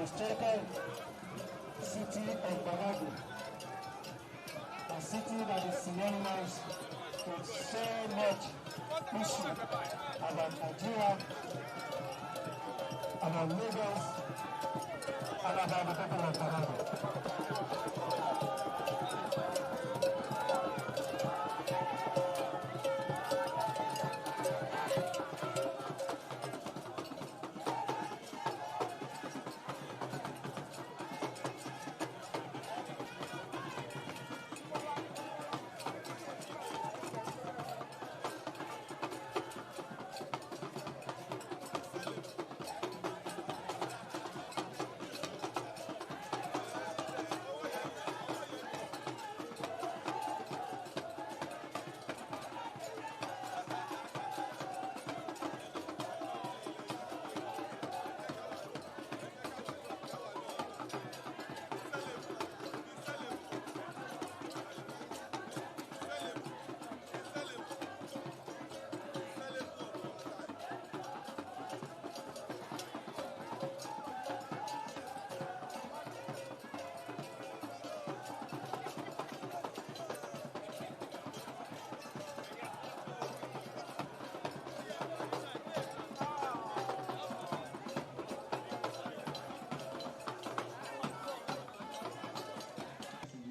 historical city of Badagry, a city that is synonymous with so much history about Nigeria, about Lagos, and about the people of Badagry.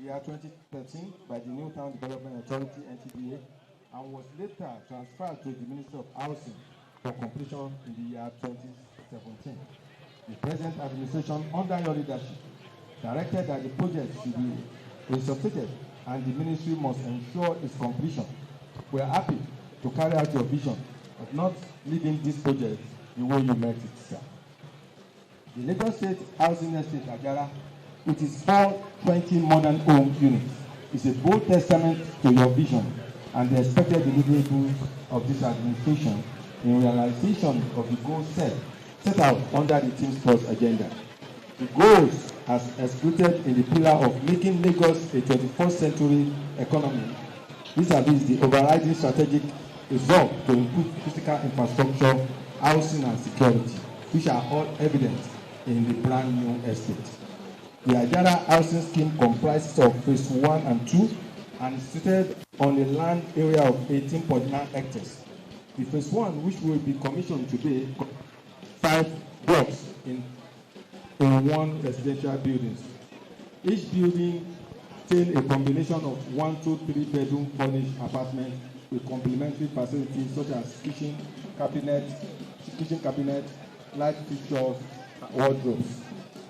Year 2013 by the New Town Development Authority (NTDA) and was later transferred to the Ministry of Housing for completion in the year 2017. The present administration, under your leadership, directed that the project should be resuscitated and the ministry must ensure its completion. We are happy to carry out your vision of not leaving this project the way you met it, sir. The Lagos State Housing Estate Ajara, with its 420 modern home units, is a bold testament to your vision and the expected deliverables of this administration in realization of the goals set out under the Team's Plus agenda. The goals, as executed in the pillar of making Lagos a 21st century economy, vis-à-vis the overriding strategic resolve to improve physical infrastructure, housing and security, which are all evident in the brand new estate. The Ajara housing scheme comprises of phase 1 and 2 and is situated on a land area of 18.9 hectares. The phase 1, which will be commissioned today, 5 blocks in one residential building. Each building contains a combination of 1 to 3 bedroom furnished apartments with complementary facilities such as kitchen cabinet, light fixtures, and wardrobes.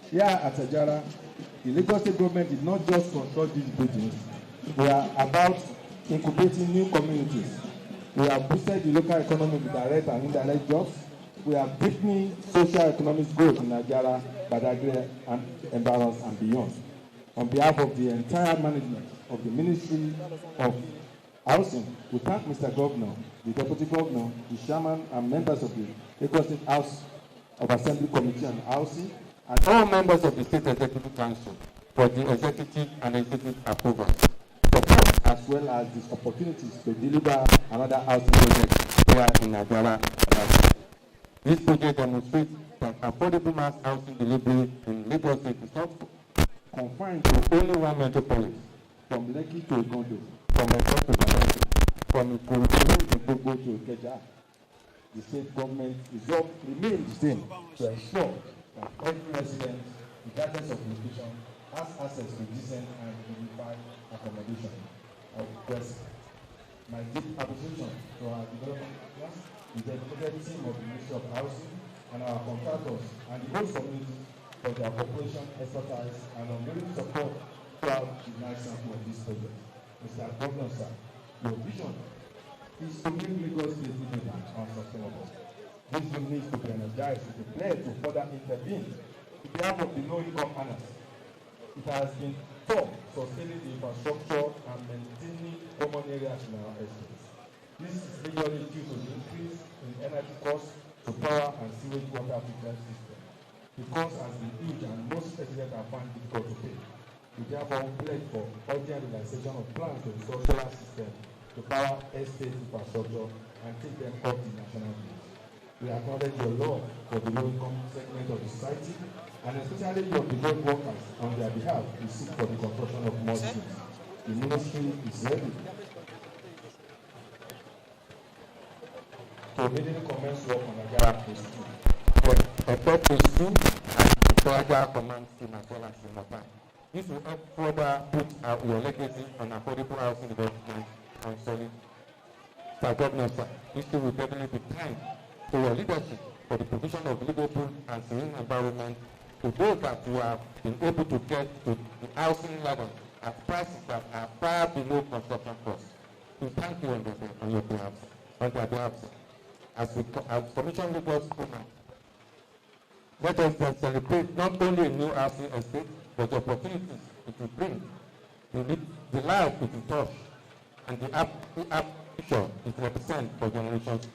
Here at Ajara, the Lagos State government did not just construct these buildings. We are about incubating new communities. We have boosted the local economy with direct and indirect jobs. We are deepening social economic growth in Nigeria, Badagry, and environs and beyond. On behalf of the entire management of the Ministry of Housing, we thank Mr. Governor, the Deputy Governor, the Chairman, and members of the Lagos State House of Assembly Committee on Housing, and all members of the State Executive Council for the executive and legislative approval, support, as well as these opportunities to deliver another housing project here in Nigeria. This project demonstrates that affordable mass housing delivery in Lagos State is not confined to only one metropolis, from Lekki to Igondo, from Ekko to Badagry, from Ikorodu to Gbogbo to Ikeja. The state government resolve remains the same to ensure that every resident, regardless of location, has access to decent and dignified accommodation. I request my deep appreciation to our development class, the dedicated team of the Ministry of Housing, and our contractors and the whole community for their cooperation, expertise, and unwavering support throughout the life cycle of this project. Mr. Governor, sir, your vision is to make Lagos State livable and sustainable. This bill needs to be energized with a pledge to further intervene on behalf of the low-income earners. It has been tough sustaining the infrastructure and maintaining common areas in our estates. This is majorly due to the increase in energy costs to power and sewage water treatment system. The cost has been huge and most residents are found difficult to pay. We therefore pledge for urgent realization of plans to restore solar system to power estate infrastructure and take them off the national grid. We acknowledge your law for the low-income segment of the society and especially your devout workers on their behalf to seek for the construction of more schools. The ministry is ready to immediately commence work on Agara Phase 2. Except Phase 2 and the Agara Command Scheme as well as Simota. This will help further put your legacy on affordable housing development and solid. Sir Governor, sir, this will definitely be time to your leadership for the provision of livable and serene environment to those that who have been able to get to the housing level at prices that are far below construction costs. We thank you on your behalf, on their behalf, sir. As Commission Lagos Government, let us celebrate not only a new housing estate, but the opportunities it will bring, the life it will touch, and the future it represents for generations.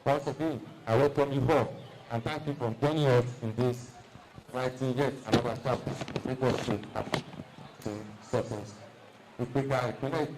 Once again, I welcome you all, and thank you for joining us in this writing yet another chapter of Lagos State to success. We prepare a connect.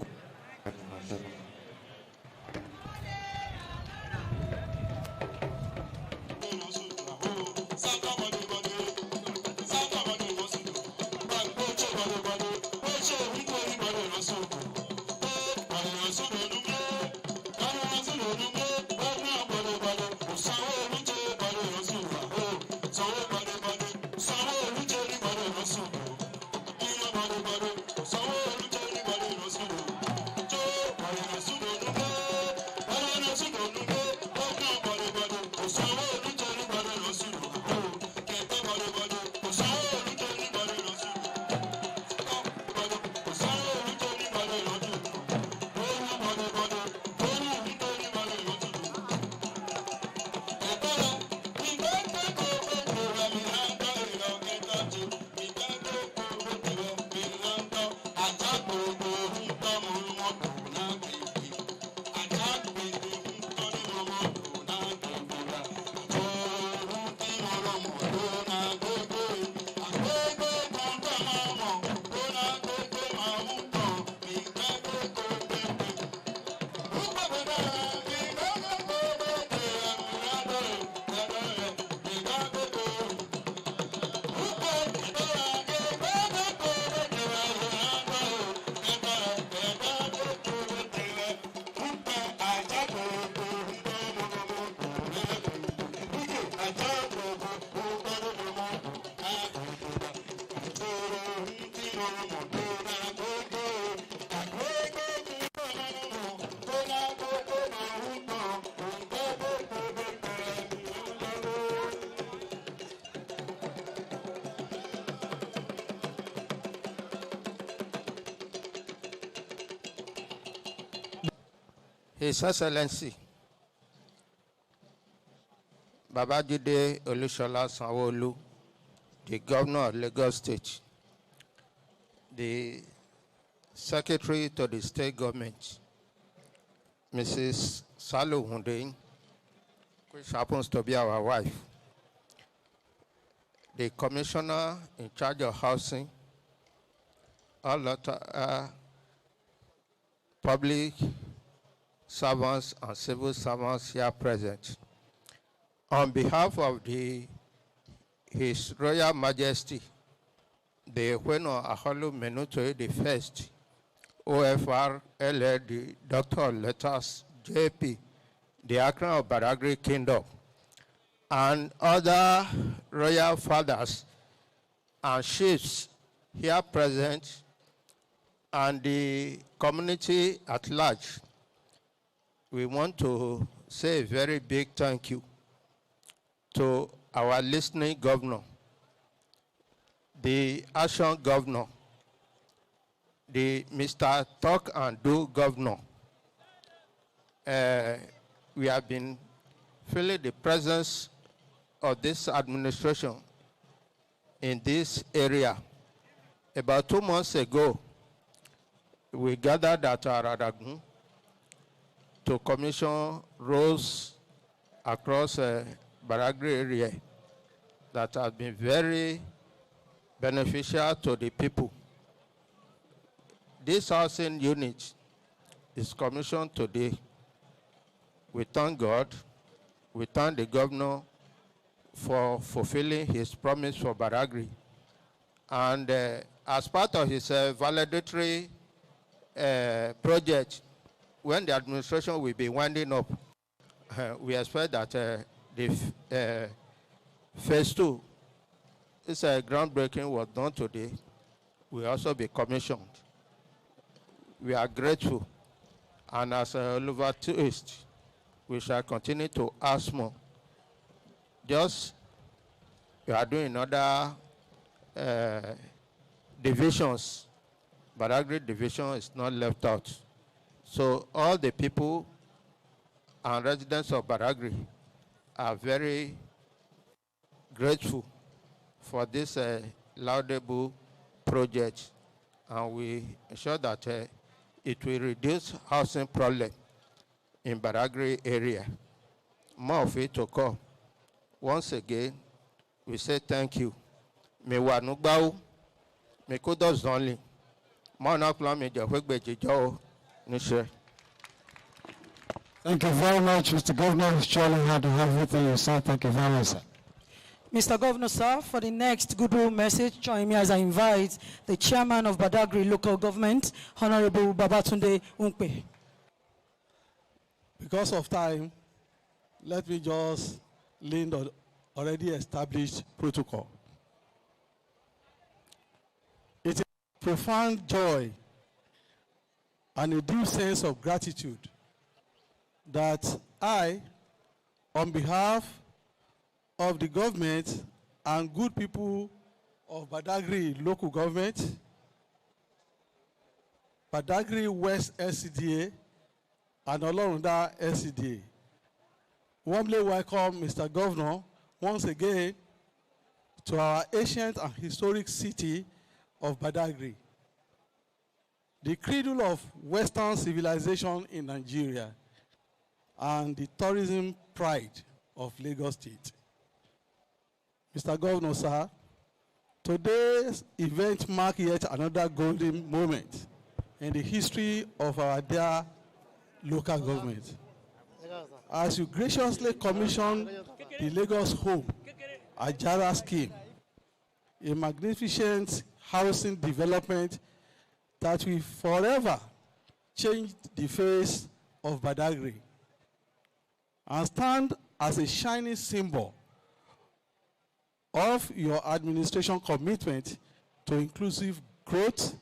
His Excellency Babajide Olusola Sanwo-Olu, the Governor of Lagos State, the Secretary to the State Government, Mrs. Salu Hundein, which happens to be our wife, the Commissioner in charge of housing, all other public servants and civil servants here present. On behalf of His Royal Majesty, the Weno Aholu Menutoe the First, OFR LLD, Doctor of Letters, JP, the Akron of Badagry Kingdom, and other royal fathers and chiefs here present, and the community at large, we want to say a very big thank you to our listening governor, the action governor, the Mr. Talk and Do governor. We have been feeling the presence of this administration in this area. About 2 months ago, we gathered at Aradagun to commission roads across Badagry area that have been very beneficial to the people. This housing unit is commissioned today. We thank God, we thank the governor, for fulfilling his promise for Badagry. And as part of his validatory project, when the administration will be winding up, we expect that the phase 2, this groundbreaking was done today, will also be commissioned. We are grateful, and as Oliver toast, we shall continue to ask more. Just, we are doing other divisions. Badagry division is not left out. So all the people and residents of Badagry are very grateful for this laudable project, and we ensure that it will reduce housing problem in Badagry area. More of it to come. Once again, we say thank you. Me wa nugbau, me kudos only. Thank you very much, Mr. Governor. Surely had to have everything you said. Thank you very much, sir. Mr. Governor, sir, for the next goodwill message, join me as I invite the chairman of Badagry Local Government, Honorable Babatunde Unkpe. Because of time, let me just lean on already established protocol. It is a profound joy and a deep sense of gratitude that I, on behalf of the government and good people of Badagry local government, Badagry West LCDA, and Olorunda LCDA, warmly welcome Mr. Governor once again to our ancient and historic city of Badagry, the cradle of Western civilization in Nigeria and the tourism pride of Lagos State. Mr. Governor, sir, today's event marks yet another golden moment in the history of our dear local government. As you graciously commissioned the Lagos Hope Ajara scheme, a magnificent housing development that will forever change the face of Badagry and stand as a shining symbol of your administration commitment to inclusive growth,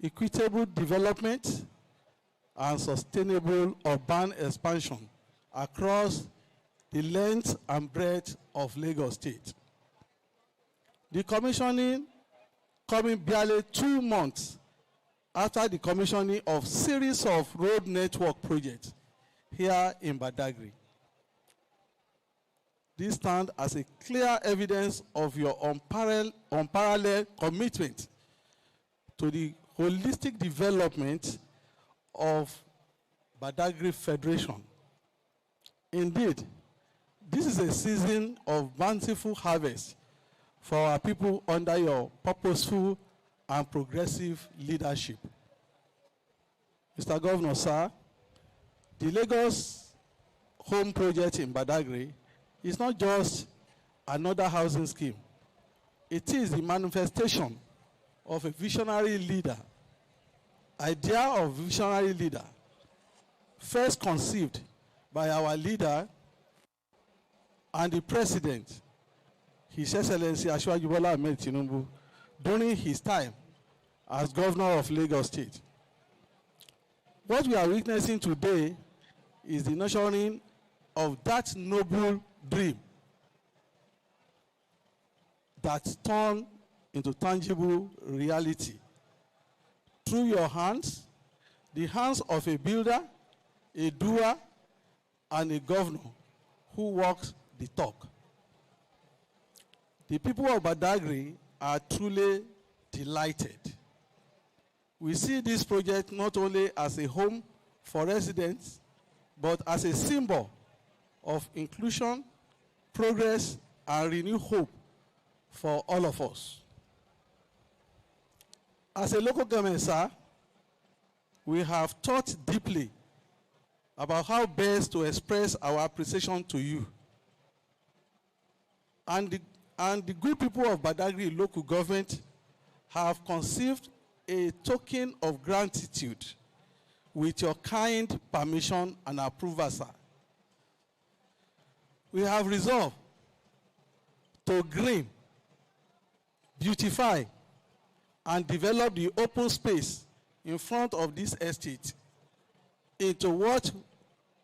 equitable development, and sustainable urban expansion across the length and breadth of Lagos State. The commissioning coming barely 2 months after the commissioning of series of road network projects here in Badagry. This stands as a clear evidence of your unparalleled commitment to the holistic development of Badagry Federation. Indeed, this is a season of bountiful harvest for our people under your purposeful and progressive leadership. Mr. Governor, sir, the Lagos Home Project in Badagry is not just another housing scheme. It is the manifestation of a visionary leader, idea of visionary leader, first conceived by our leader and the president, His Excellency Asiwaju Bola Ahmed Tinubu, during his time as governor of Lagos State. What we are witnessing today is the nurturing of that noble dream that turned into tangible reality through your hands, the hands of a builder, a doer, and a governor who walks the talk. The people of Badagry are truly delighted. We see this project not only as a home for residents, but as a symbol of inclusion, progress, and renewed hope for all of us. As a local government, sir, we have thought deeply about how best to express our appreciation to you. And the good people of Badagry local government have conceived a token of gratitude with your kind permission and approval, sir. We have resolved to green, beautify, and develop the open space in front of this estate into what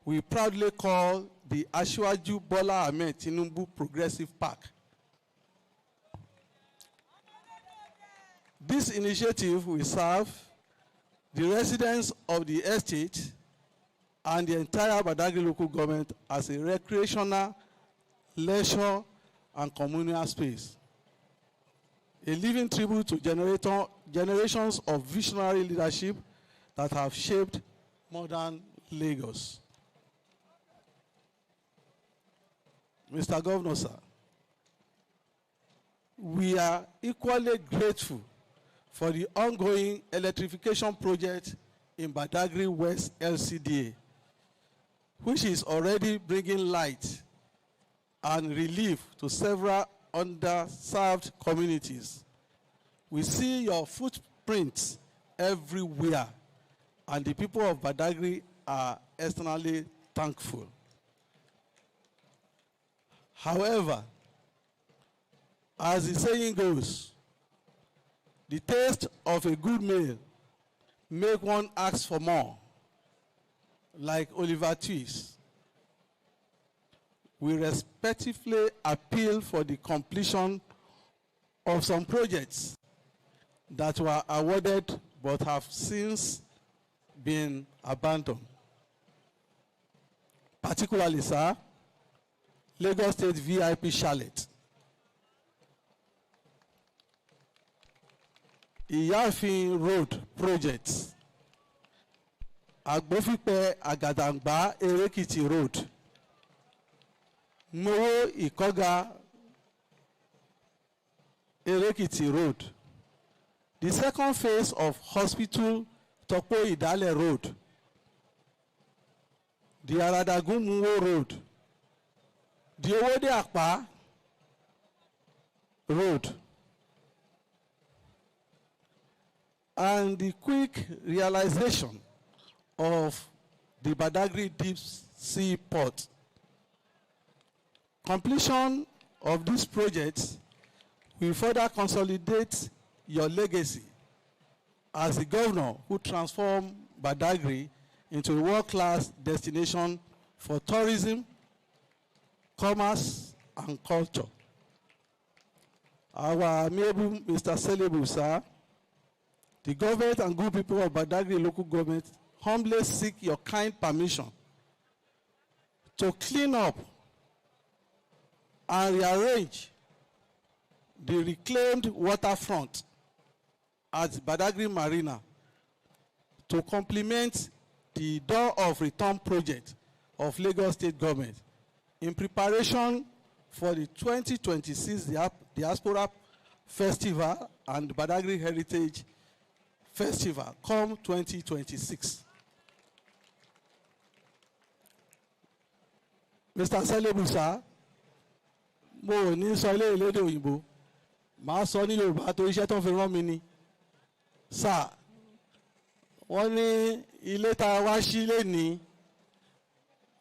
we proudly call the Asiwaju Bola Ahmed Tinubu Progressive Park. This initiative will serve the residents of the estate and the entire Badagry local government as a recreational, leisure, and communal space. A living tribute to generations of visionary leadership that have shaped modern Lagos. Mr. Governor, sir, we are equally grateful for the ongoing electrification project in Badagry West LCDA, which is already bringing light and relief to several underserved communities. We see your footprints everywhere, and the people of Badagry are externally thankful. However, as the saying goes, the taste of a good meal make one ask for more, like Oliver Twist. We respectfully appeal for the completion of some projects that were awarded but have since been abandoned. Particularly, sir, Lagos State VIP Chalet, Iyafin Road projects, Agbofipe Agadangba Erekiti Road, Mowo Ikoga Erekiti Road, the second phase of Hospital Topo Idale Road, the Aradagun Muwo Road, the Owode Akpa Road, and the quick realization of the Badagry Deep Sea Port. Completion of these projects will further consolidate your legacy as the governor who transformed Badagry into a world-class destination for tourism, commerce, and culture. Our amiable Mr. Celebu, sir, the government and good people of Badagry local government humbly seek your kind permission to clean up and rearrange the reclaimed waterfront at Badagry Marina to complement the Door of Return project of Lagos State Government in preparation for the 2026 Diaspora Festival and Badagry Heritage Festival come 2026. Mr. Selebu, sir, mo ò ní sọ ilé ìlédè òyìnbó, màá sọ ní Yorùbá tó iṣẹ́ tó ń fi rán mi ni. Sir, wọ́n ní ilé tá a wá sí lénìí,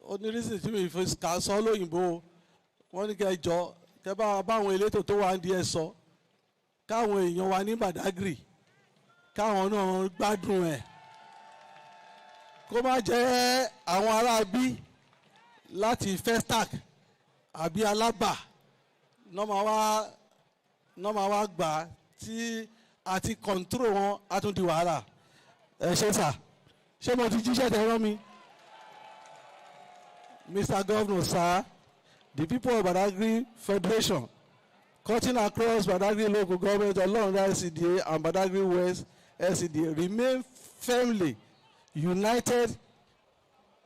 onírísì tí mi fi kà sọ lóyìnbó, wọ́n ní kẹjọ kẹ bá báwọn elétò tó wà ń di ẹ sọ, káwọn èèyàn wa ní Badagry káwọn náà gbádùn ẹ̀, kó má jẹ́ àwọn ará bí láti Festac àbí Alábà náà máa wá gbà tí àti kọ̀ǹtró wọn á tún di wàhálà. Ẹ ṣé sà, ṣé mo ti jíṣẹ́ tẹ rán mi? Mr. Governor, sir, the people of Badagry Federation, cutting across Badagry local government, Olorunda LCDA and Badagry West LCDA, remain firmly united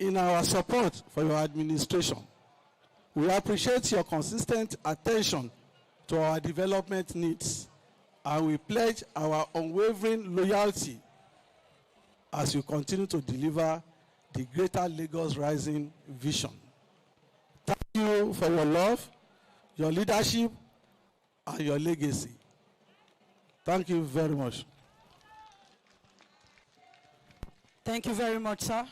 in our support for your administration. We appreciate your consistent attention to our development needs, and we pledge our unwavering loyalty as you continue to deliver the Greater Lagos Rising vision. Thank you for your love, your leadership, and your legacy. Thank you very much. Thank you very much, sir.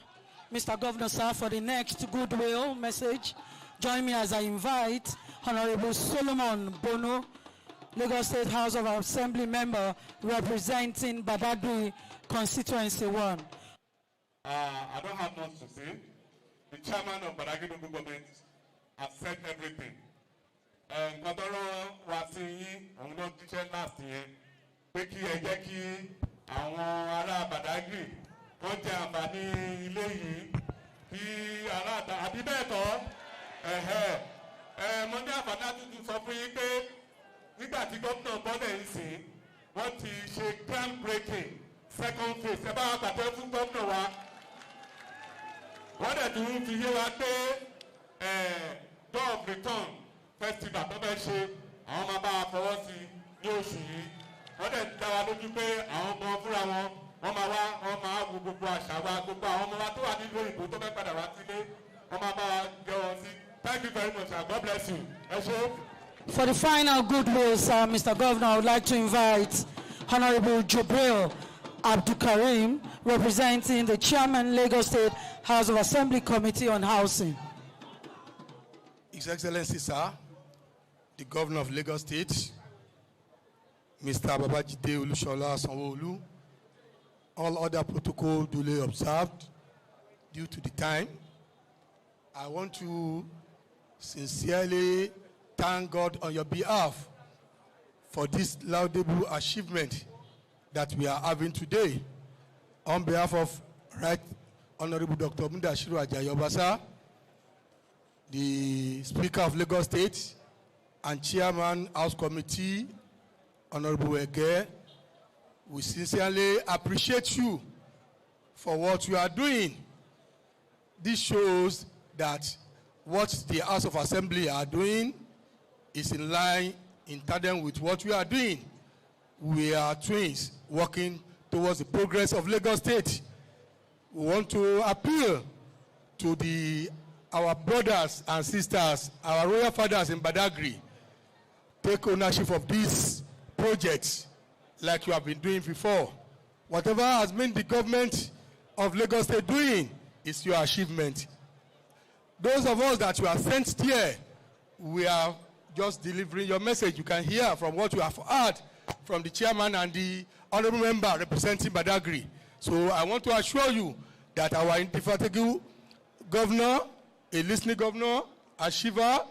Mr. Governor, sir, for the next goodwill message, join me as I invite Honorable Solomon Bono, Lagos State House of Assembly member representing Badagry Constituency 1. I don't have much to say. The chairman of Badagry local government has said everything. Nkọ́tọ́rọ́ wá sí yín, òun ló jíṣẹ́ last yẹn, pé kí ẹ jẹ́ kí àwọn ará Badagry wọ́n jẹ àǹfààní ilé yìí, kí ará àbí bẹ́ẹ̀ kọ́, mo ní àǹfààní àtúntò sọ fún yín pé nígbà tí gómìnà bọ́lẹ̀ ń sìn, wọ́n ti ṣe ground breaking second phase. Ẹ bá wa pàtẹ́ fún gómìnà wa. Wọ́n dẹ̀ tún fi yé wa pé door of return festival tó fẹ́ ṣe àwọn máa bá wa fọwọ́ sí ní oṣù yìí. Wọ́n dẹ̀ dá wa lójú pé àwọn ọmọ fúnra wọn wọ́n máa wo gbogbo àṣà wa, gbogbo àwọn ọmọ wa tó wà nílùú òyìnbó tó fẹ́ padà wá sílé, wọ́n máa bá wa jẹ́ wọn sí. Thank you very much, and God bless you. Ẹ ṣé. For the final goodwill, sir, Mr. Governor, I would like to invite Honorable Jubril Abdulkarim, representing the Chairman, Lagos State House of Assembly Committee on Housing. His Excellency, sir, the Governor of Lagos State, Mr. Babajide Olushola Sanwo-Olu, all other protocol duly observed due to the time. I want to sincerely thank God on your behalf for this laudable achievement that we are having today. On behalf of Right Honorable Dr. Mudashiru Ajayi Obasa, the Speaker of Lagos State and Chairman House Committee, Honorable Ege, we sincerely appreciate you for what you are doing. This shows that what the House of Assembly are doing is in line, in tandem with what we are doing. We are twins working towards the progress of Lagos State. We want to appeal to our brothers and sisters, our royal fathers in Badagry, take ownership of these projects like you have been doing before. Whatever has been the government of Lagos State doing is your achievement. Those of us that you are sent here, we are just delivering your message. You can hear from what you have heard from the chairman and the honorable member representing Badagry. So I want to assure you that our indefatigable governor, a listening governor, Ashiva,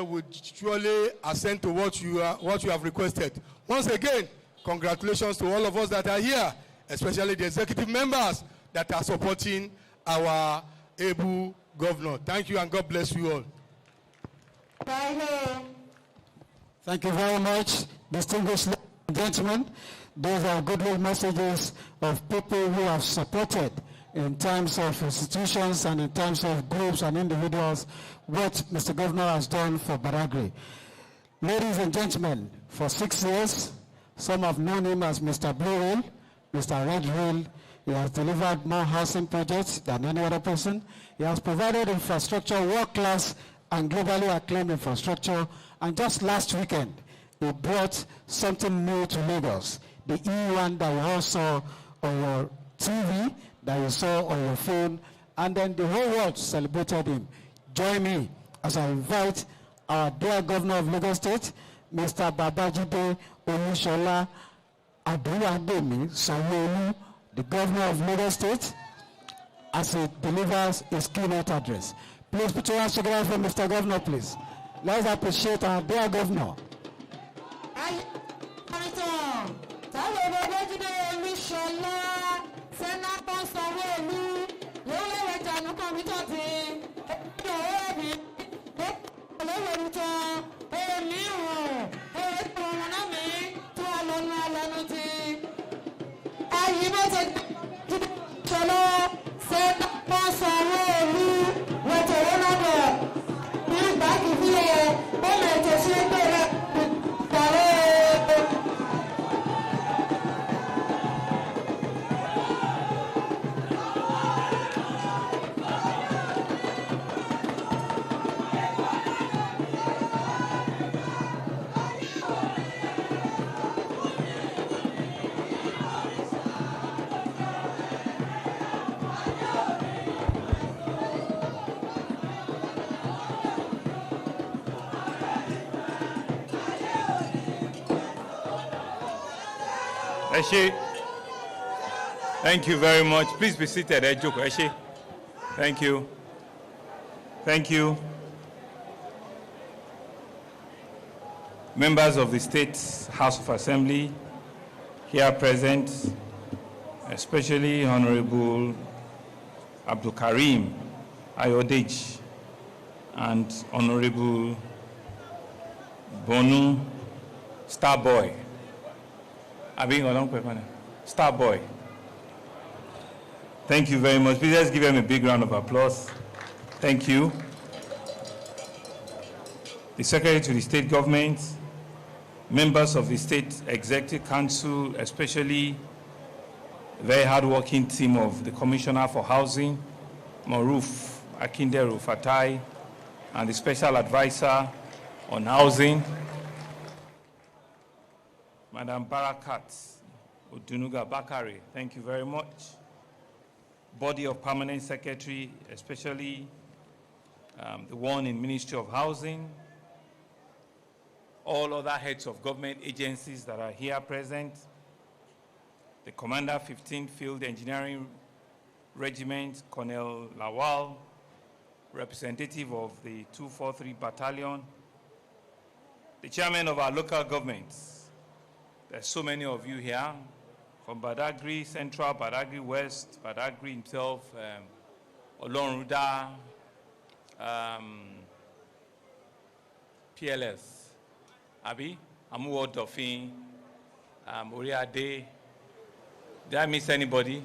would surely assent to what you have requested. Once again, congratulations to all of us that are here, especially the executive members that are supporting our able governor. Thank you and God bless you all. Thank you very much, distinguished gentlemen. Those are goodwill messages of people who have supported in terms of institutions and in terms of groups and individuals what Mr. Governor has done for Badagry. Ladies and gentlemen, for 6 years, some have known him as Mr. Blue Whale, Mr. Red Whale. He has delivered more housing projects than any other person. He has provided infrastructure, world-class and globally acclaimed infrastructure. And just last weekend, he brought something new to Lagos. The E1 that we all saw on your TV, that you saw on your phone, and then the whole world celebrated him. Join me as I invite our dear Governor of Lagos State, Mr. Babajide Olushola Aduademi Sanwo-Olu, the Governor of Lagos State, as he delivers his keynote address. Please put your hands together for Mr. Governor, please. Let's appreciate our dear Governor. Eshe. Thank you very much. Please be seated, Ejoko. Eshe. Thank you. Thank you. Members of the State House of Assembly here present, especially Honorable Abdul Karim Ayodej and Honorable Bonu Starboy. Starboy. Thank you very much. Please let's give them a big round of applause. Thank you. The Secretary to the State Government, members of the State Executive Council, especially a very hard-working team of the Commissioner for Housing, Maruf Akinderu Fatai, and the Special Advisor on Housing, Madam Barakat Odunuga Bakari. Thank you very much. Body of Permanent Secretary, especially the one in Ministry of Housing, all other heads of government agencies that are here present, the Commander 15th Field Engineering Regiment, Colonel Lawal, representative of the 243 Battalion, the chairman of our local governments. There's so many of you here, from Badagry Central, Badagry West, Badagry himself, Olonruda, PLS, Abi, Amuwo Dofin, Oriade. Did I miss anybody?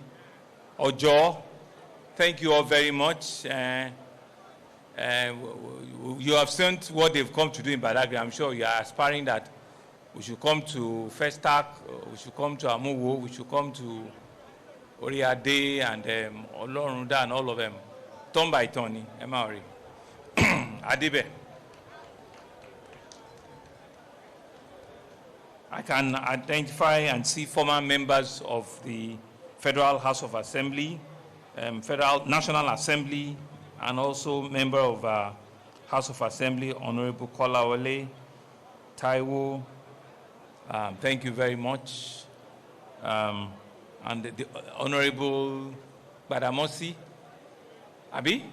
Ojo, thank you all very much. You have seen what they've come to do in Badagry. I'm sure you are aspiring that we should come to Festac, we should come to Amuwo, we should come to Oriade and Olorunda and all of them. Turn by turn, Emmaori. Adibe. I can identify and see former members of the Federal House of Assembly, Federal National Assembly, and also member of House of Assembly, Honorable Kolawole, Taiwo. Thank you very much. And the Honorable Badamosi, Abi,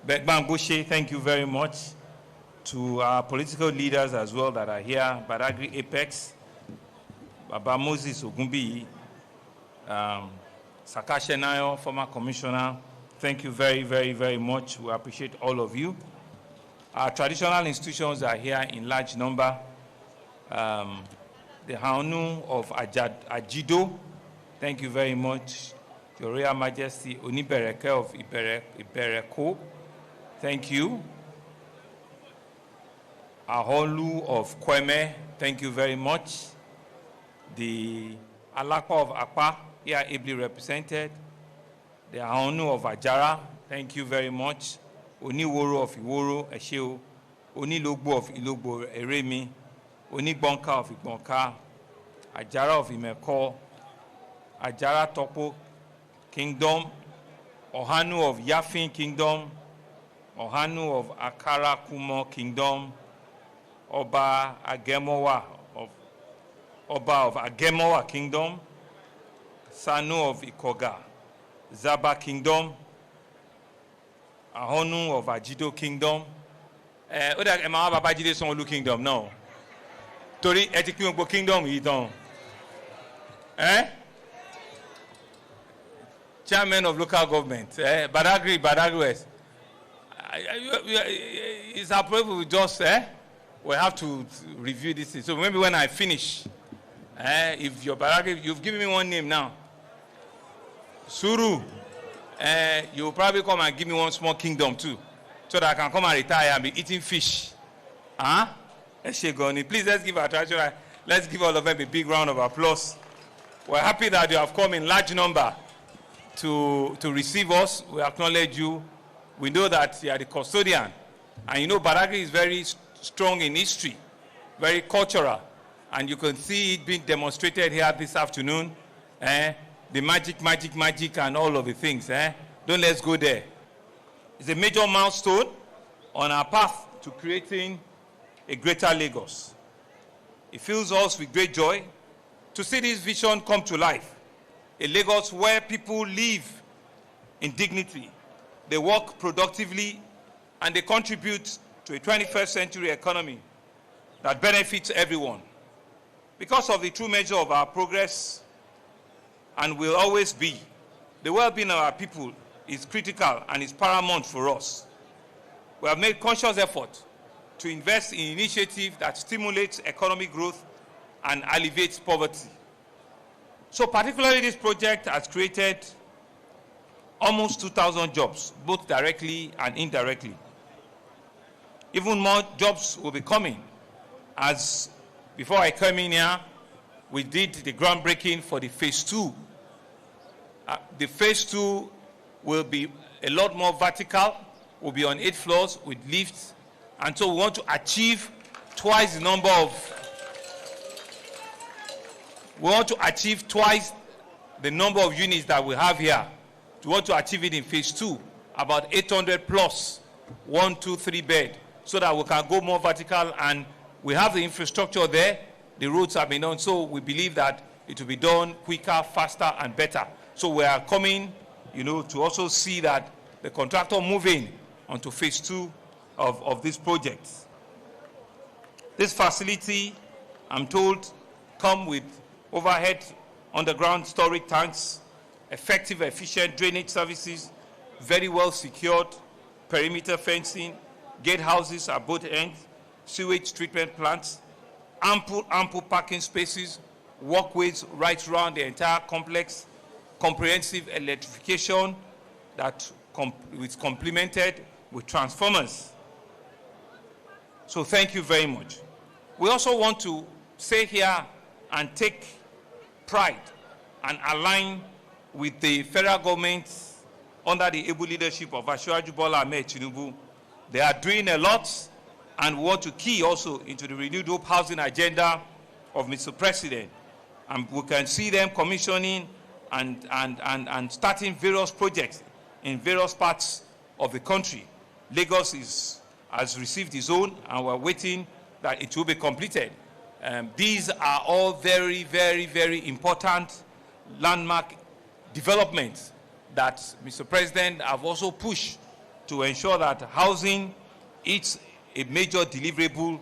Begbangoshe, thank you very much. To our political leaders as well that are here, Badagry Apex, Baba Moses Ogumbi, Sakashe Nayo, former commissioner, thank you very, very, very much. We appreciate all of you. Our traditional institutions are here in large number. The Haunu of Ajido, thank you very much. Your Royal Majesty Onibereke of Ibereko, thank you. Aholu of Kweme, thank you very much. The Alakpa of Akpa, here ably represented. The Ahonu of Ajara, thank you very much. Oniworo of Iworo, Esheo. Onilogbo of Ilogbo, Eremi. Onigbonka of Igbonka. Ajara of Imeko. Ajara Topo Kingdom. Ohanu of Yafin Kingdom. Ohanu of Akara Kumo Kingdom. Oba of Agemowa Kingdom, Sanu of Ikoga, Zaba Kingdom, Ahonu of Ajido Kingdom. Oda Emawa Baba Jide Sonolu Kingdom, no. Tori Etikungbo Kingdom, you don't. Chairman of local government, Badagry West. It's appropriate we just, we have to review this thing. So maybe when I finish, if you're Badagry, you've given me one name now. Suru, you'll probably come and give me one small kingdom too, so that I can come and retire and be eating fish. Please let's give our tradition. Let's give all of them a big round of applause. We're happy that you have come in large number to receive us. We acknowledge you. We know that you are the custodian. And you know Badagry is very strong in history, very cultural. And you can see it being demonstrated here this afternoon. The magic, and all of the things. Don't let's go there. It's a major milestone on our path to creating a greater Lagos. It fills us with great joy to see this vision come to life. A Lagos where people live in dignity, they work productively, and they contribute to a 21st century economy that benefits everyone. Because of the true measure of our progress, and will always be, the well-being of our people is critical and is paramount for us. We have made conscious effort to invest in initiatives that stimulate economic growth and alleviates poverty. So particularly this project has created almost 2,000 jobs, both directly and indirectly. Even more jobs will be coming, as before I came in here, we did the groundbreaking for the phase 2. The phase 2 will be a lot more vertical, will be on 8 floors with lifts, and so we want to achieve twice the number of, units that we have here. We want to achieve it in phase 2, about 800 plus 1, 2, 3 bed, so that we can go more vertical, and we have the infrastructure there, the roads have been done, so we believe that it will be done quicker, faster, and better. So we are coming, to also see that the contractor moving onto phase 2 of this project. This facility, I'm told, come with overhead underground storage tanks, effective, efficient drainage services, very well secured, perimeter fencing, gatehouses at both ends, sewage treatment plants, ample parking spaces, walkways right around the entire complex, comprehensive electrification that is complemented with transformers. So thank you very much. We also want to say here and take pride and align with the federal government under the able leadership of Asiwaju Bola Ahmed Tinubu. They are doing a lot, and we want to key also into the renewed hope housing agenda of Mr. President. And we can see them commissioning and starting various projects in various parts of the country. Lagos has received its own, and we're waiting that it will be completed. These are all very, very, very important landmark developments that Mr. President have also pushed to ensure that housing is a major deliverable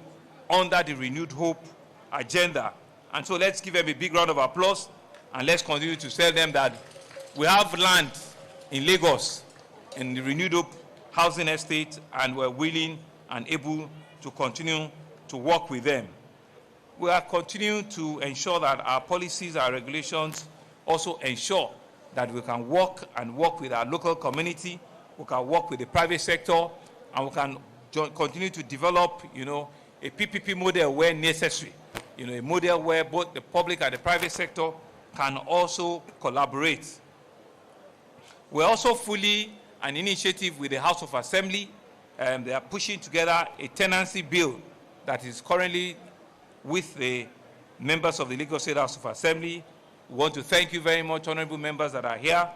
under the renewed hope agenda. And so let's give them a big round of applause, and let's continue to tell them that we have land in Lagos in the renewed hope housing estate, and we're willing and able to continue to work with them. We are continuing to ensure that our policies, our regulations also ensure that we can work with our local community, we can work with the private sector, and we can continue to develop, a PPP model where necessary, a model where both the public and the private sector can also collaborate. We're also fully an initiative with the House of Assembly. They are pushing together a tenancy bill that is currently with the members of the Lagos State House of Assembly. We want to thank you very much, honorable members that are here.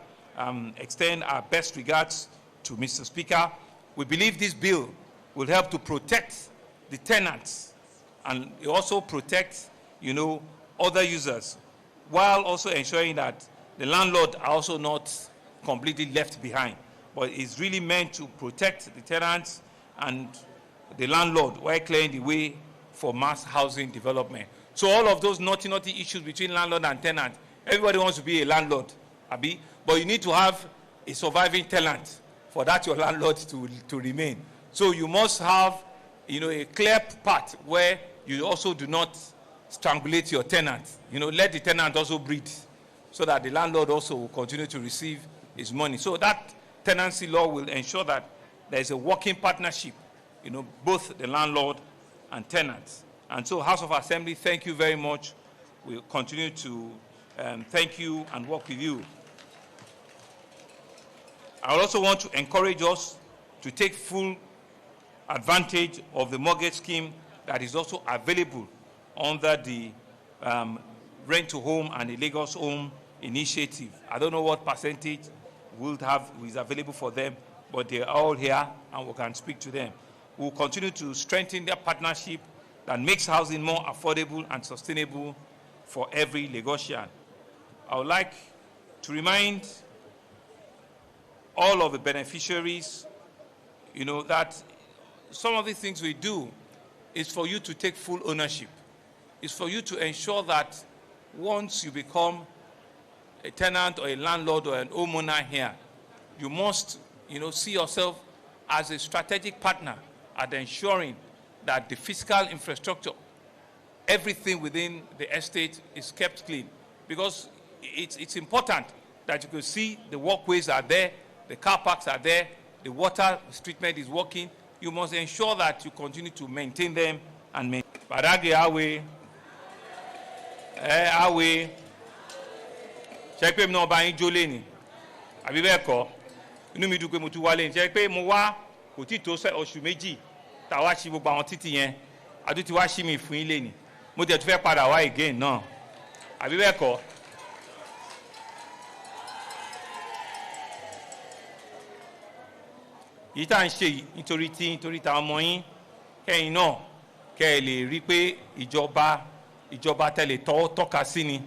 Extend our best regards to Mr. Speaker. We believe this bill will help to protect the tenants and also protect, other users, while also ensuring that the landlord are also not completely left behind. But it's really meant to protect the tenants and the landlord while clearing the way for mass housing development. So all of those naughty issues between landlord and tenant, everybody wants to be a landlord, Abi, but you need to have a surviving tenant for that your landlord to remain. So you must have, a clear path where you also do not strangulate your tenant. Let the tenant also breathe so that the landlord also will continue to receive his money. So that tenancy law will ensure that there is a working partnership, both the landlord and tenants. And so, House of Assembly, thank you very much. We'll continue to thank you and work with you. I also want to encourage us to take full advantage of the mortgage scheme that is also available under the Rent to Home and the Lagos Home initiative. I don't know what percentage is available for them, but they're all here and we can speak to them. We'll continue to strengthen their partnership that makes housing more affordable and sustainable for every Lagosian. I would like to remind all of the beneficiaries, that some of the things we do is for you to take full ownership. It's for you to ensure that once you become a tenant or a landlord or an homeowner here, you must, see yourself as a strategic partner at ensuring that the fiscal infrastructure, everything within the estate is kept clean. Because it's important that you can see the walkways are there, the car parks are there, the water treatment is working. You must ensure that you continue to maintain them and maintain. Badagry awe, check pé no ba yin jo le ni. Àbí bẹ́ẹ̀ kọ́. Inú mi dùn pé mo tún wá lé ni. Check pé mo wá kò tí tó oṣù méjì tá wá ṣí gbogbo àwọn títì yẹn. A tún ti wá ṣí mi fún yín lé ni. Mo tẹ̀ tún fẹ́ padà wá again náà. Àbí bẹ́ẹ̀ kọ́. Yìí tá ń ṣe yìí nítorí táwọn ọmọ yín kẹ́yìn náà kẹ́ ẹ lè rí pé ìjọba tẹ̀lé tọ́ka sí ni.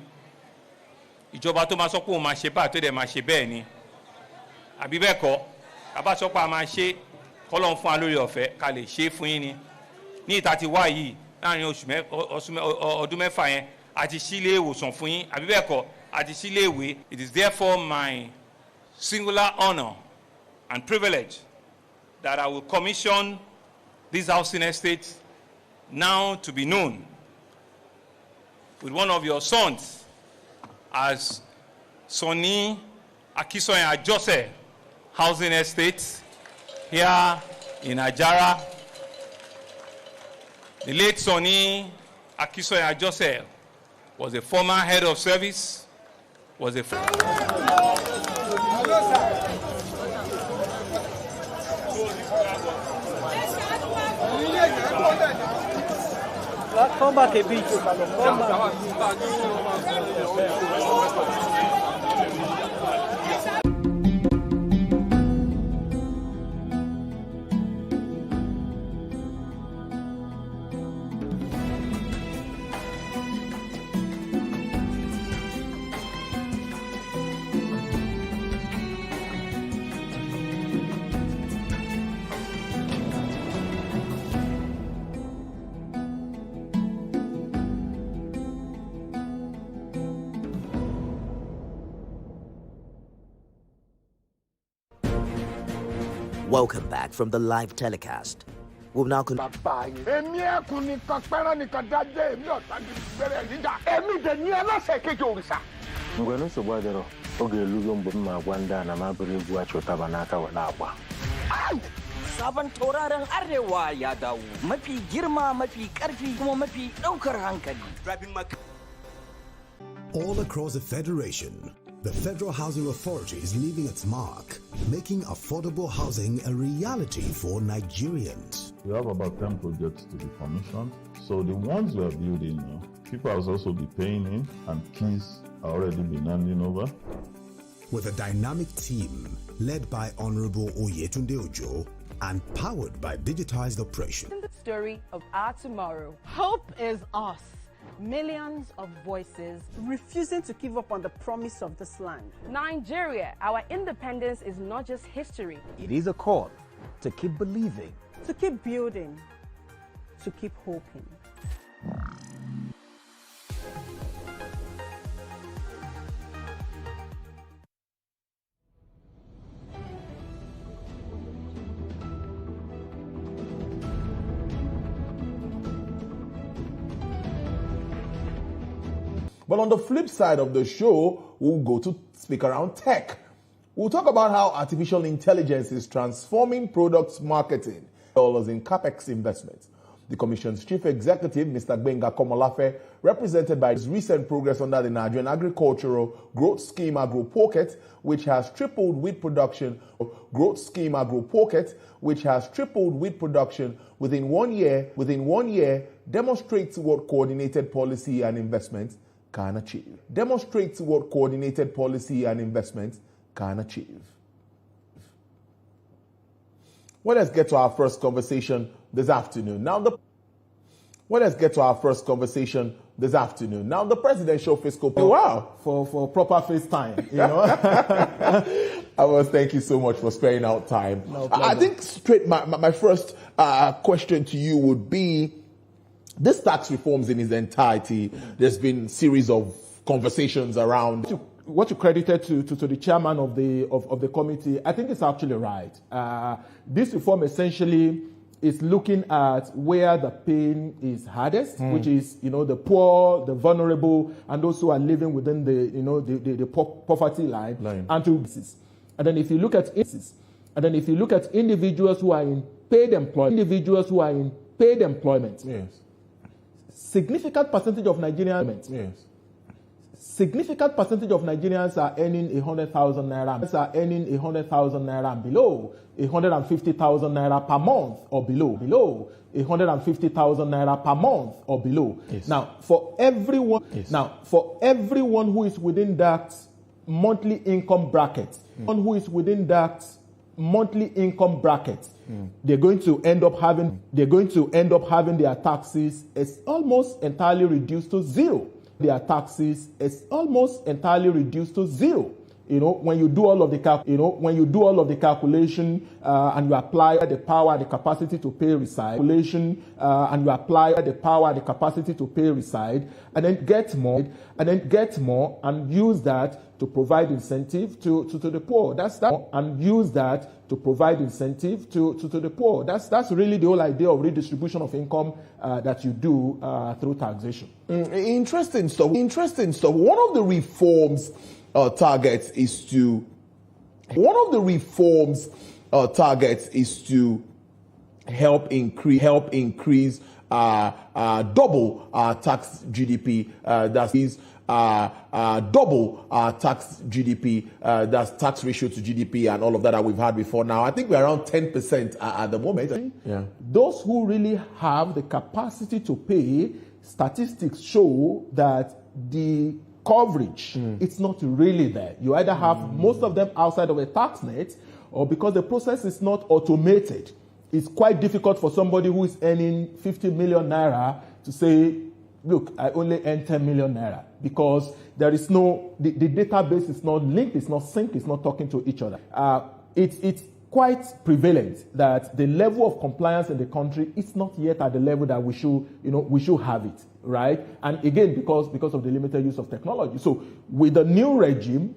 Ìjọba tó máa sọ pé òun máa ṣe báyìí tó dẹ̀ máa ṣe bẹ́ẹ̀ ni. Àbí bẹ́ẹ̀ kọ́, àbá sọ pé a máa ṣe kọ́lọ́n fún wa lórí ọ̀fẹ́ ká lè ṣe é fún yín ni. Ní ìta ti wá yìí láàrin ọdún mẹ́fà yẹn a ti ṣí ilé ìwòsàn fún yín. Àbí bẹ́ẹ̀ kọ́, a ti ṣí ilé ìwé. It is therefore my singular honor and privilege that I will commission this housing estate now to be known with one of your sons as Sonny Akisoyan Ajose Housing Estate here in Ajara. The late Sonny Akisoyan Ajose was a former head of service, Come back a bit. Come back. Welcome back from the live telecast. We'll now Sabon tauraron Arewa ya dawo. Mafi girma, mafi ƙarfi, kuma mafi ɗaukar hankali. All across the Federation, the Federal Housing Authority is leaving its mark, making affordable housing a reality for Nigerians. We have about 10 projects to be commissioned. So the ones we are building now, people will also be paying in, and keys are already been handing over. With a dynamic team led by Honorable Oyetunde Ojo and powered by digitized operation. The story of our tomorrow. Hope is us. Millions of voices refusing to give up on the promise of this land. Nigeria, our independence is not just history. It is a call to keep believing, to keep building, to keep hoping. But on the flip side of the show, we'll go to speak around tech. We'll talk about how artificial intelligence is transforming products marketing, dollars in capex investments. The Commission's chief executive, Mr. Gbenga Komolafe, represented by his recent progress under the Nigerian Agricultural Growth Scheme Agro Pocket, which has tripled wheat production. Growth Scheme Agro Pocket, which has tripled wheat production within 1 year, demonstrates what coordinated policy and investment can achieve. Demonstrates what coordinated policy and investment can achieve. Well, let's get to our first conversation this afternoon. Now, this afternoon. Now, the presidential fiscal... Wow. For proper FaceTime, you know. Amos, thank you so much for sparing out time. No I think straight, my first question to you would be, this tax reforms in its entirety, there's been a series of conversations around... What you credited to the chairman of the committee, I think it's actually right. This reform essentially is looking at where the pain is hardest, which is, you know, the poor, the vulnerable, and those who are living within the, you know, the poverty line. And then if you look at individuals who are in paid employment, yes, significant percentage of Nigerians, significant percentage of Nigerians are earning 100,000 naira. Are earning 100,000 naira and below, 150,000 naira per month or below, 150,000 naira per month or below. Yes. Now, for everyone who is within that monthly income bracket, they're going to end up having their taxes is almost entirely reduced to zero. Their taxes is almost entirely reduced to zero. You know, when you do all of the calculation and you apply the power and the capacity to pay reside, and then get more and use that to provide incentive to the poor. That's really the whole idea of redistribution of income that you do through taxation. Interesting stuff. One of the reforms targets is to help increase double tax GDP. Double tax GDP, that's tax ratio to GDP and all of that we've had before. Now, I think we're around 10% at the moment. Yeah. Those who really have the capacity to pay, statistics show that the coverage, it's not really there. You either have most of them outside of a tax net, or because the process is not automated, it's quite difficult for somebody who is earning 50 million naira to say, look, I only earn 10 million naira, because there is no, the database is not linked, it's not synced, it's not talking to each other. It's quite prevalent that the level of compliance in the country is not yet at the level that we should have it, right? And again, because of the limited use of technology. So with the new regime,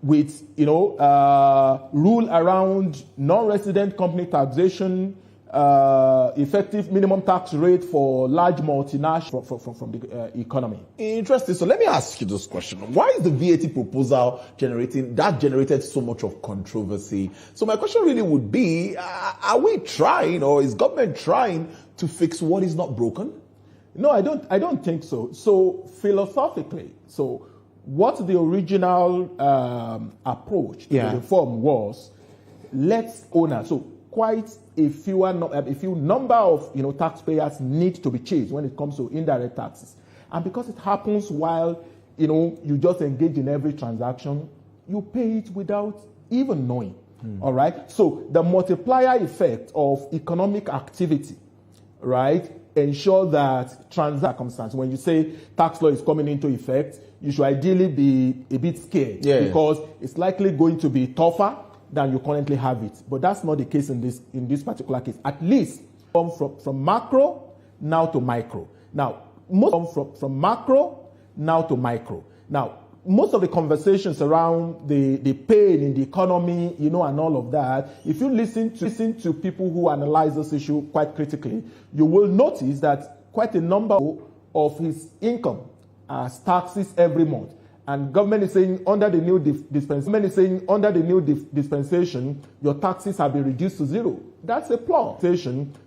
with rule around non-resident company taxation, effective minimum tax rate for large multinationals from the economy. Interesting. So let me ask you this question. Why is the VAT proposal generated so much of controversy? So my question really would be, are we trying, or is government trying to fix what is not broken? No, I don't think so. So philosophically, what the original approach to the reform was, let's own. So quite a few number of taxpayers need to be changed when it comes to indirect taxes, and because it happens while you just engage in every transaction, you pay it without even knowing. All right. So the multiplier effect of economic activity, right, ensure that circumstance. When you say tax law is coming into effect, you should ideally be a bit scared, because it's likely going to be tougher than you currently have it. But that's not the case in this particular case. At least from macro now to micro. Now, from macro now to micro. Now, most of the conversations around the pain in the economy, and all of that, if you listen to people who analyze this issue quite critically, you will notice that quite a number of his income as taxes every month. And government is saying under the new dispensation, your taxes have been reduced to zero. That's a plus.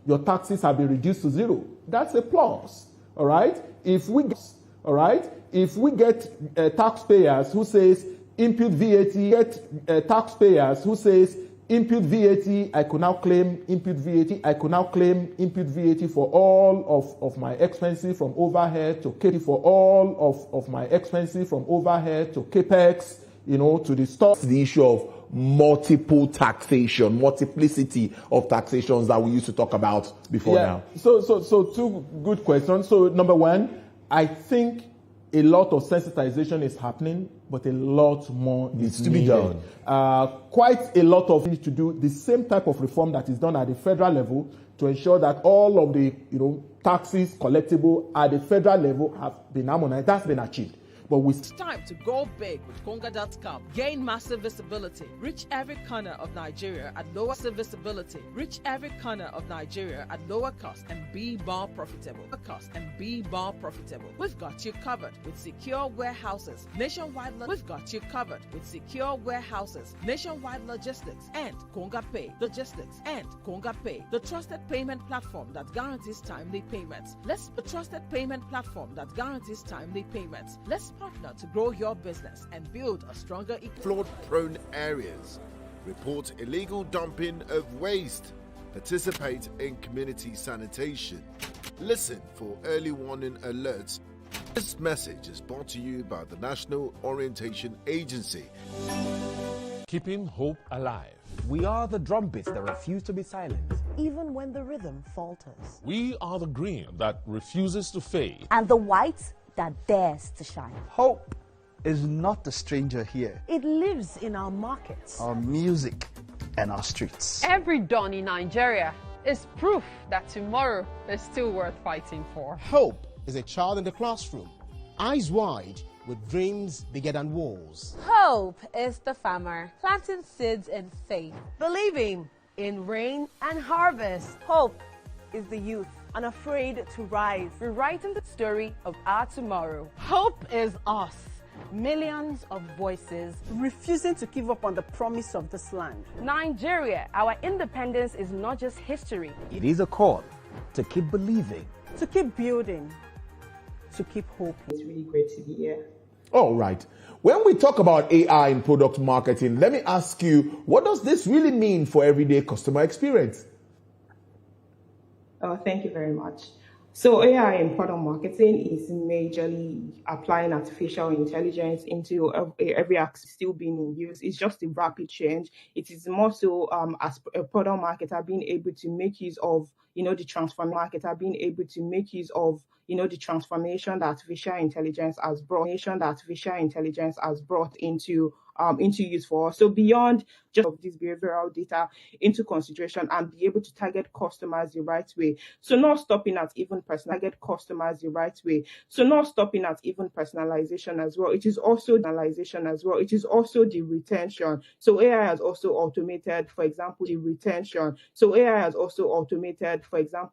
Your taxes have been reduced to zero. That's a plus. All right. If we get taxpayers who says impute VAT, taxpayers who says impute VAT, I could now claim impute VAT. I could now claim impute VAT for all of my expenses from overhead to CAPEX, for all of my expenses from overhead to CAPEX, to the stock. The issue of multiple taxation, multiplicity of taxations that we used to talk about before now. So two good questions. So number one, I think a lot of sensitization is happening, but a lot more needs to be done. Quite a lot of things to do. The same type of reform that is done at the federal level to ensure that all of the taxes collectible at the federal level have been harmonized. That's been achieved. But it's time to go big with Konga.com. Gain massive visibility. Reach every corner of Nigeria at lower visibility. Reach every corner of Nigeria at lower cost and be more profitable. We've got you covered with secure warehouses. Nationwide, we've got you covered with secure warehouses. Nationwide logistics and Konga Pay. Logistics and Konga Pay. The trusted payment platform that guarantees timely payments. Let's partner to grow your business and build a stronger flood-prone areas. Report illegal dumping of waste. Participate in community sanitation. Listen for early warning alerts. This message is brought to you by the National Orientation Agency. Keeping hope alive. We are the drumbeats that refuse to be silenced, even when the rhythm falters. We are the green that refuses to fade, and the white that dares to shine. Hope is not a stranger here. It lives in our markets, our music, and our streets. Every dawn in Nigeria is proof that tomorrow is still worth fighting for. Hope is a child in the classroom, eyes wide, with dreams bigger than walls. Hope is the farmer planting seeds in faith, believing in rain and harvest. Hope is the youth unafraid to rise, rewriting the story of our tomorrow. Hope is us, millions of voices refusing to give up on the promise of this land. Nigeria, our independence is not just history. It is a call to keep believing, to keep building, to keep hoping. It's really great to be here. All right. When we talk about AI in product marketing, let me ask you, what does this really mean for everyday customer experience? Thank you very much. So AI in product marketing is majorly applying artificial intelligence into every aspect still being in use. It's just a rapid change. It is more so as a product marketer being able to make use of the transformation that artificial intelligence has brought into use for us. So beyond just of this behavioral data into consideration and be able to target customers the right way. So not stopping at even personalization as well. It is also the retention. So AI has also automated, for example,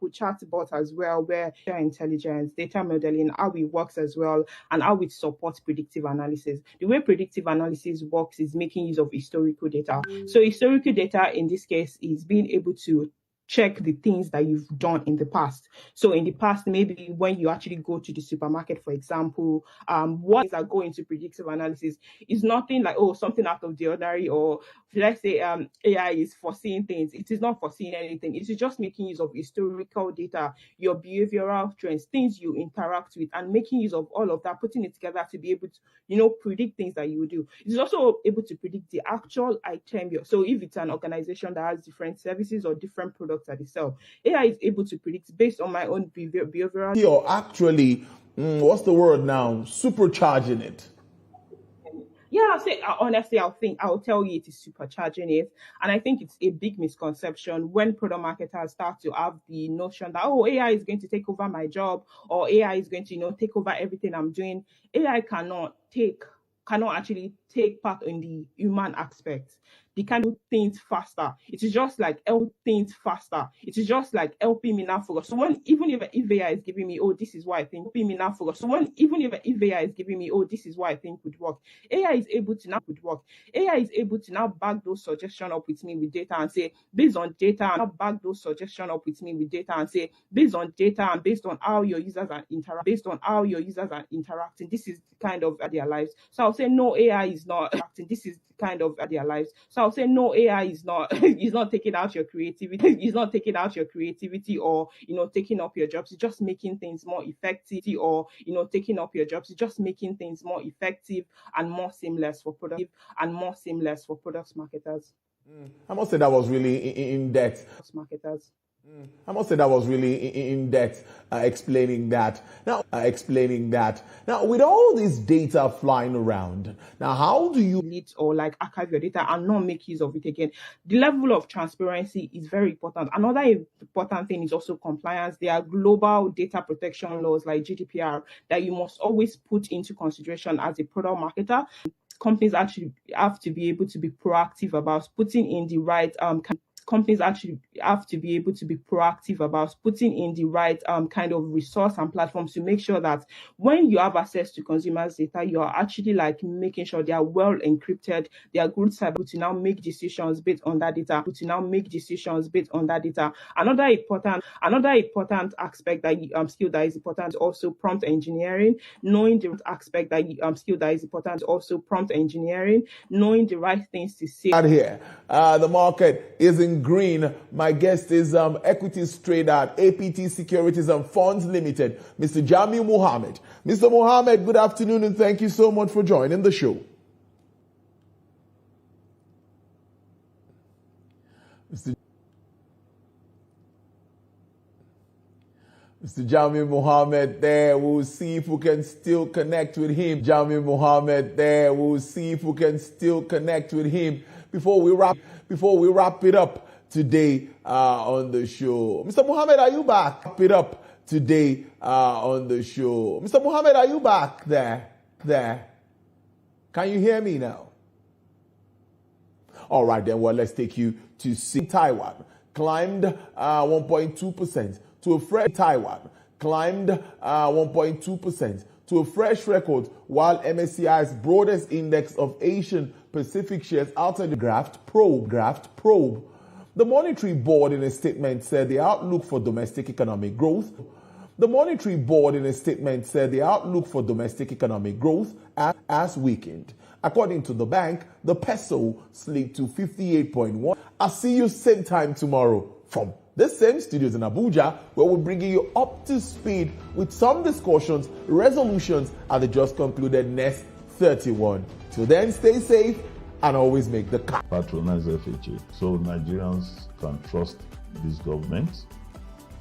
chatbot as well, where intelligence, data modeling, how it works as well, and how it supports predictive analysis. The way predictive analysis works is making use of historical data. So historical data in this case is being able to check the things that you've done in the past. So in the past, maybe when you actually go to the supermarket, for example, what that go into predictive analysis is nothing like, something out of the ordinary, or let's say AI is foreseeing things. It is not foreseeing anything. It is just making use of historical data, your behavioral trends, things you interact with, and making use of all of that, putting it together to be able to, predict things that you would do. It is also able to predict the actual item. So if it's an organization that has different services or different products that they sell, AI is able to predict based on my own behavioral. You're actually, what's the word now? Supercharging it. Yeah, honestly, I'll tell you it is supercharging it. And I think it's a big misconception when product marketers start to have the notion that, AI is going to take over my job, or AI is going to, take over everything I'm doing. AI cannot actually take part in the human aspect. They can do things faster. It is just like helping things faster. It is just like helping me now focus. So even if AI is giving me, this is what I think, helping me now focus. So even if AI is giving me, this is what I think would work, AI is able to now back those suggestions up with me with data and say, based on data, and back those suggestions up with me with data and say, based on data and based on how your users are interacting, this is kind of their lives. So I'll say no, AI is not acting. This is kind of their lives. So I'll say no, AI is not is not taking out your creativity. It's not taking out your creativity or taking up your jobs. It's just making things more effective, or taking up your jobs. It's just making things more effective and more seamless for product marketers. I must say that was really in depth. Marketers. I must say that was really in depth, explaining that. Now, with all this data flying around, now how do you delete or like archive your data and not make use of it again? The level of transparency is very important. Another important thing is also compliance. There are global data protection laws like GDPR that you must always put into consideration as a product marketer. Companies actually have to be able to be proactive about putting in the right companies actually have to be able to be proactive about putting in the right kind of resource and platforms to make sure that when you have access to consumers' data, you are actually like making sure they are well encrypted, they are good cyber to now make decisions based on that data. Another important aspect that skill that is important is also prompt engineering. Knowing the aspect that skill that is important is also prompt engineering. Knowing the right things to say. Out here, the market is in green. My guest is equities trader at APT Securities and Funds Limited, Mr. Jamil Mohammed. Mr. Mohammed, good afternoon and thank you so much for joining the show. Mr. Jamil Mohammed there. We'll see if we can still connect with him. Jamil Mohammed there. We'll see if we can still connect with him before we wrap it up today on the show. Mr. Mohammed, are you back? Wrap it up today on the show. Mr. Mohammed, are you back there? Can you hear me now? All right, then. Well, let's take you to see Taiwan climbed 1.2% to a fresh climbed 1.2% to a fresh record, while MSCI's broadest index of Asian Pacific shares outside the graft probe. The Monetary Board in a statement said the outlook for domestic economic growth has weakened. According to the bank, the peso slipped to 58.1. I'll see you same time tomorrow from this same studios in Abuja, where we're bringing you up to speed with some discussions, resolutions, and the just concluded NEST 31. Till then, stay safe and always make the cut. Patronize FHA. So Nigerians can trust this government.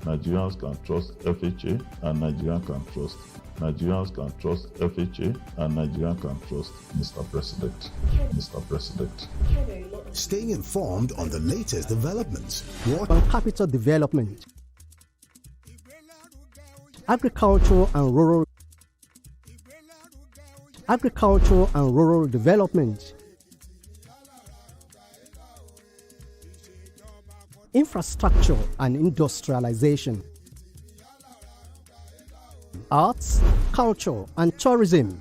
Nigerians can trust FHA and Nigerians can trust FHA and Nigerians can trust Mr. President. Staying informed on the latest developments. On capital development, agriculture and rural development, infrastructure and industrialization, arts, culture and tourism,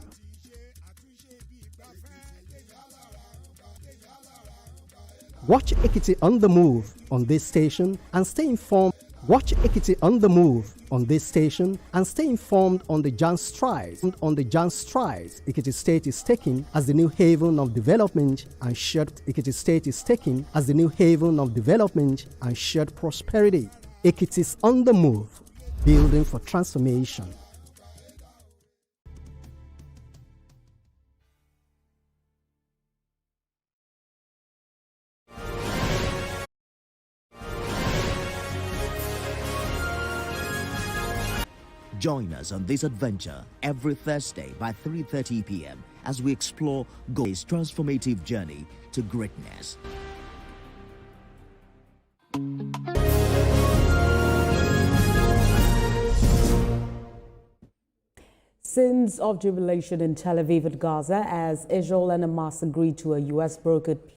watch Ekiti on the Move on this station and stay informed. Watch Ekiti on the Move on this station and stay informed on the giant strides. Ekiti State is taking as the new haven of development and shared. Ekiti State is taking as the new haven of development and shared prosperity. Ekiti's on the Move, building for transformation. Join us on this adventure every Thursday by 3:30 p.m. as we explore Go's transformative journey to greatness. Scenes of jubilation in Tel Aviv and Gaza as Israel and Hamas agreed to a U.S.-brokered